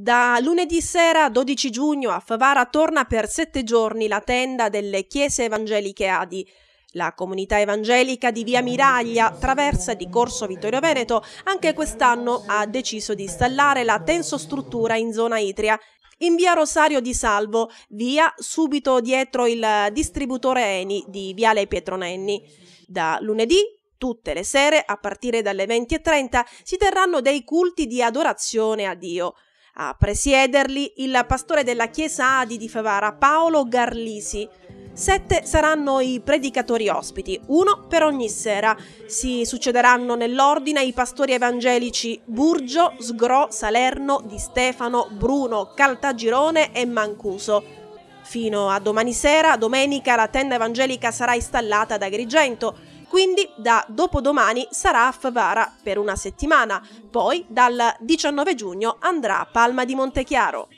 Da lunedì sera 12 giugno a Favara torna per 7 giorni la tenda delle Chiese Evangeliche ADI. La comunità evangelica di Via Miraglia, traversa di Corso Vittorio Veneto, anche quest'anno ha deciso di installare la tensostruttura in zona Itria, in via Rosario di Salvo, via subito dietro il distributore Eni di Viale Pietro Nenni. Da lunedì, tutte le sere, a partire dalle 20:30, si terranno dei culti di adorazione a Dio. A presiederli il pastore della chiesa Adi di Favara, Paolo Garlisi. 7 saranno i predicatori ospiti, uno per ogni sera. Si succederanno nell'ordine i pastori evangelici Burgio, Sgro, Salerno, Di Stefano, Bruno, Caltagirone e Mancuso. Fino a domani sera, domenica, la tenda evangelica sarà installata ad Agrigento. Quindi da dopodomani sarà a Favara per una settimana, poi dal 19 giugno andrà a Palma di Montechiaro.